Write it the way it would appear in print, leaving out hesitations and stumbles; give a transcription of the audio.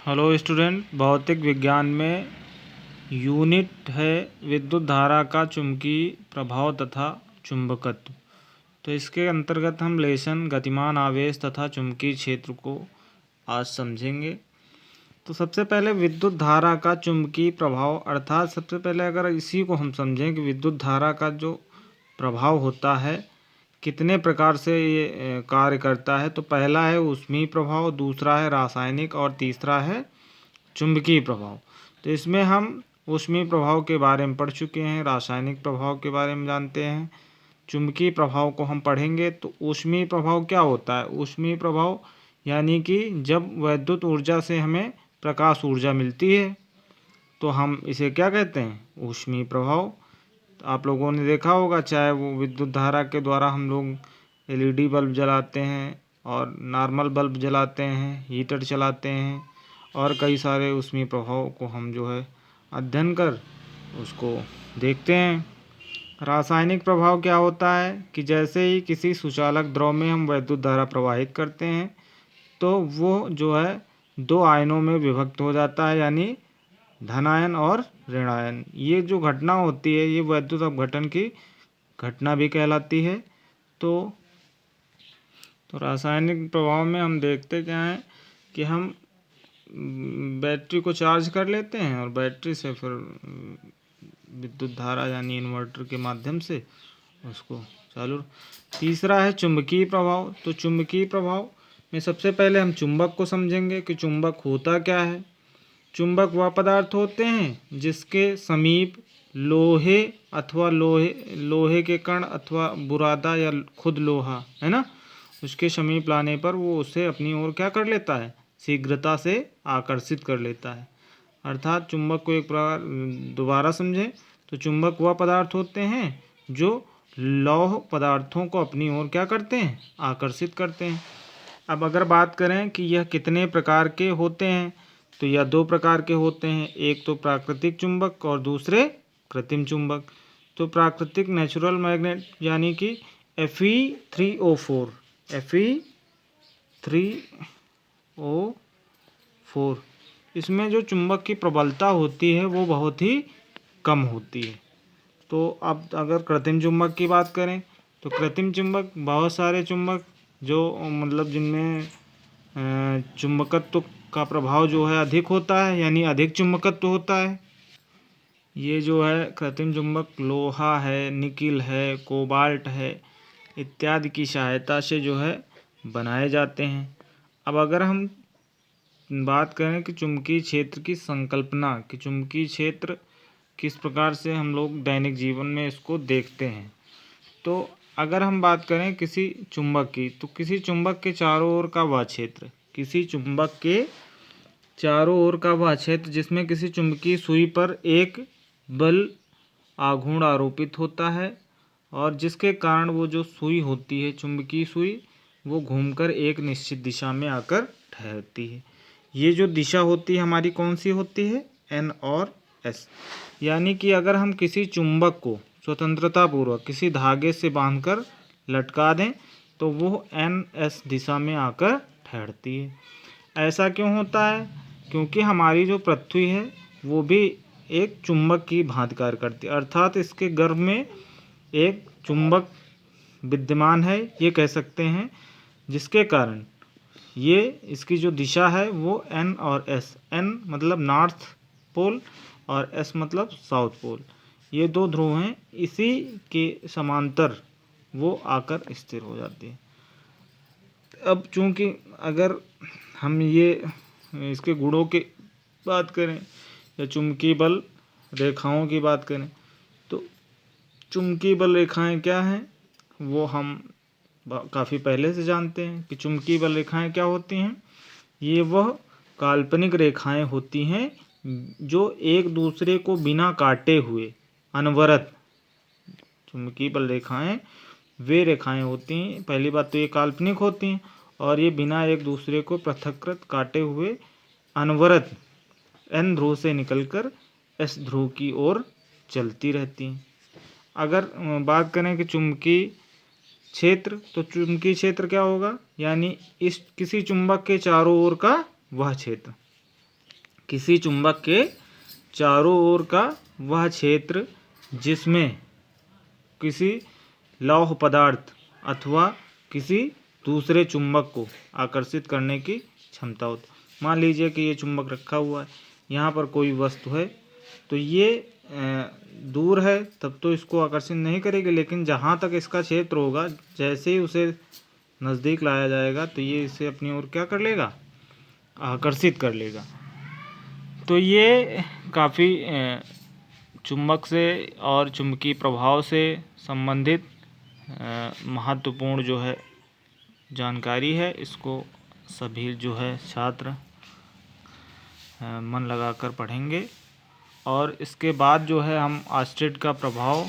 Hello student, भौतिक विज्ञान में यूनिट है विद्युत धारा का चुंबकीय प्रभाव तथा चुंबकत्व। तो इसके अंतर्गत हम लेशन, गतिमान आवेश तथा चुंबकीय क्षेत्र को आज समझेंगे। तो सबसे पहले विद्युत धारा का चुंबकीय प्रभाव, अर्थात सबसे पहले अगर इसी को हम समझें कि विद्युत धारा का जो प्रभाव होता है कितने प्रकार से ये कार्य करता है। तो पहला है ऊष्मीय प्रभाव, दूसरा है रासायनिक और तीसरा है चुंबकीय प्रभाव। तो इसमें हम ऊष्मीय प्रभाव के बारे में पढ़ चुके हैं, रासायनिक प्रभाव के बारे में जानते हैं, चुंबकीय प्रभाव को हम पढ़ेंगे। तो ऊष्मीय प्रभाव क्या होता है? ऊष्मीय प्रभाव यानी कि जब वैद्युत ऊर्जा से हमें प्रकाश ऊर्जा मिलती है तो हम इसे क्या कहते हैं? ऊष्मीय प्रभाव। आप लोगों ने देखा होगा, चाहे वो विद्युत धारा के द्वारा हम लोग एलईडी बल्ब जलाते हैं और नॉर्मल बल्ब जलाते हैं, हीटर चलाते हैं और कई सारे ऊष्मीय प्रभाव को हम जो है अध्ययन कर उसको देखते हैं। रासायनिक प्रभाव क्या होता है कि जैसे ही किसी सुचालक द्रव में हम वैद्युत धारा प्रवाहित करते हैं तो वो जो है दो आयनों में विभक्त हो जाता है, यानी धनायन और ऋणायन। ये जो घटना होती है ये वैद्युत अपघटन की घटना भी कहलाती है। तो रासायनिक प्रभाव में हम देखते क्या हैं कि हम बैटरी को चार्ज कर लेते हैं और बैटरी से फिर विद्युत धारा यानी इन्वर्टर के माध्यम से उसको चालू। तीसरा है चुंबकीय प्रभाव। तो चुंबकीय प्रभाव में सबसे पहले हम चुंबक को समझेंगे कि चुंबक होता क्या है। चुंबक वह पदार्थ होते हैं जिसके समीप लोहे अथवा लोहे के कण अथवा बुरादा या खुद लोहा है ना, उसके समीप लाने पर वो उसे अपनी ओर क्या कर लेता है? शीघ्रता से आकर्षित कर लेता है। अर्थात चुंबक को एक प्रकार दोबारा समझें तो चुंबक वह पदार्थ होते हैं जो लौह पदार्थों को अपनी ओर क्या करते हैं? आकर्षित करते हैं। अब अगर बात करें कि यह कितने प्रकार के होते हैं तो यह दो प्रकार के होते हैं, एक तो प्राकृतिक चुंबक और दूसरे कृत्रिम चुंबक। तो प्राकृतिक नेचुरल मैग्नेट यानी कि Fe3O4 Fe3O4 इसमें जो चुंबक की प्रबलता होती है वो बहुत ही कम होती है। तो अब अगर कृत्रिम चुंबक की बात करें तो कृत्रिम चुंबक बहुत सारे चुंबक जो मतलब जिनमें चुंबकत्व का प्रभाव जो है अधिक होता है, यानी अधिक चुंबकत्व होता है। ये जो है कृत्रिम चुंबक लोहा है, निकिल है, कोबाल्ट है इत्यादि की सहायता से जो है बनाए जाते हैं। अब अगर हम बात करें कि चुंबकीय क्षेत्र की संकल्पना, कि चुंबकीय क्षेत्र किस प्रकार से हम लोग दैनिक जीवन में इसको देखते हैं, तो अगर हम बात करें किसी चुंबक की, तो किसी चुंबक के चारों ओर का वह क्षेत्र, किसी चुंबक के चारों ओर का वह क्षेत्र जिसमें किसी चुंबकीय सुई पर एक बल आघूर्ण आरोपित होता है और जिसके कारण वो जो सुई होती है, चुंबकीय सुई, वो घूमकर एक निश्चित दिशा में आकर ठहरती है। ये जो दिशा होती है हमारी कौन सी होती है? N और S। यानी कि अगर हम किसी चुंबक को स्वतंत्रतापूर्वक किसी धागे से बांधकर लटका दें तो वो NS दिशा में आकर ठहरती है। ऐसा क्यों होता है? क्योंकि हमारी जो पृथ्वी है वो भी एक चुंबक की भांति कार्य करती है, अर्थात इसके गर्भ में एक चुंबक विद्यमान है, ये कह सकते हैं, जिसके कारण ये इसकी जो दिशा है वो N और S, N मतलब नॉर्थ पोल और S मतलब साउथ पोल, ये दो ध्रुव हैं, इसी के समांतर वो आकर स्थिर हो जाती है। अब चूंकि अगर हम ये इसके गुणों की बात करें या चुंबकीय बल रेखाओं की बात करें तो चुंबकीय बल रेखाएं क्या हैं वो हम काफ़ी पहले से जानते हैं कि चुंबकीय बल रेखाएं क्या होती हैं। ये वह काल्पनिक रेखाएं होती हैं जो एक दूसरे को बिना काटे हुए अनवरत, चुंबकीय बल रेखाएं वे रेखाएं होती हैं, पहली बात तो ये काल्पनिक होती हैं और ये बिना एक दूसरे को पृथककृत काटे हुए अनवरत N ध्रुव से निकलकर S ध्रुव की ओर चलती रहती हैं। अगर बात करें कि चुंबकीय क्षेत्र, तो चुंबकीय क्षेत्र क्या होगा? यानी इस किसी चुंबक के चारों ओर का वह क्षेत्र। किसी चुंबक के चारों ओर का वह क्षेत्र जिसमें किसी लौह पदार्थ अथवा किसी दूसरे चुंबक को आकर्षित करने की क्षमता होती। मान लीजिए कि ये चुंबक रखा हुआ है, यहाँ पर कोई वस्तु है, तो ये दूर है तब तो इसको आकर्षित नहीं करेगी, लेकिन जहाँ तक इसका क्षेत्र होगा, जैसे ही उसे नज़दीक लाया जाएगा तो ये इसे अपनी ओर क्या कर लेगा, आकर्षित कर लेगा। तो ये काफ़ी चुंबक से और चुंबकीय प्रभाव से संबंधित महत्वपूर्ण जो है जानकारी है। इसको सभी जो है छात्र मन लगाकर पढ़ेंगे। और इसके बाद जो है हम ऑस्टेट का प्रभाव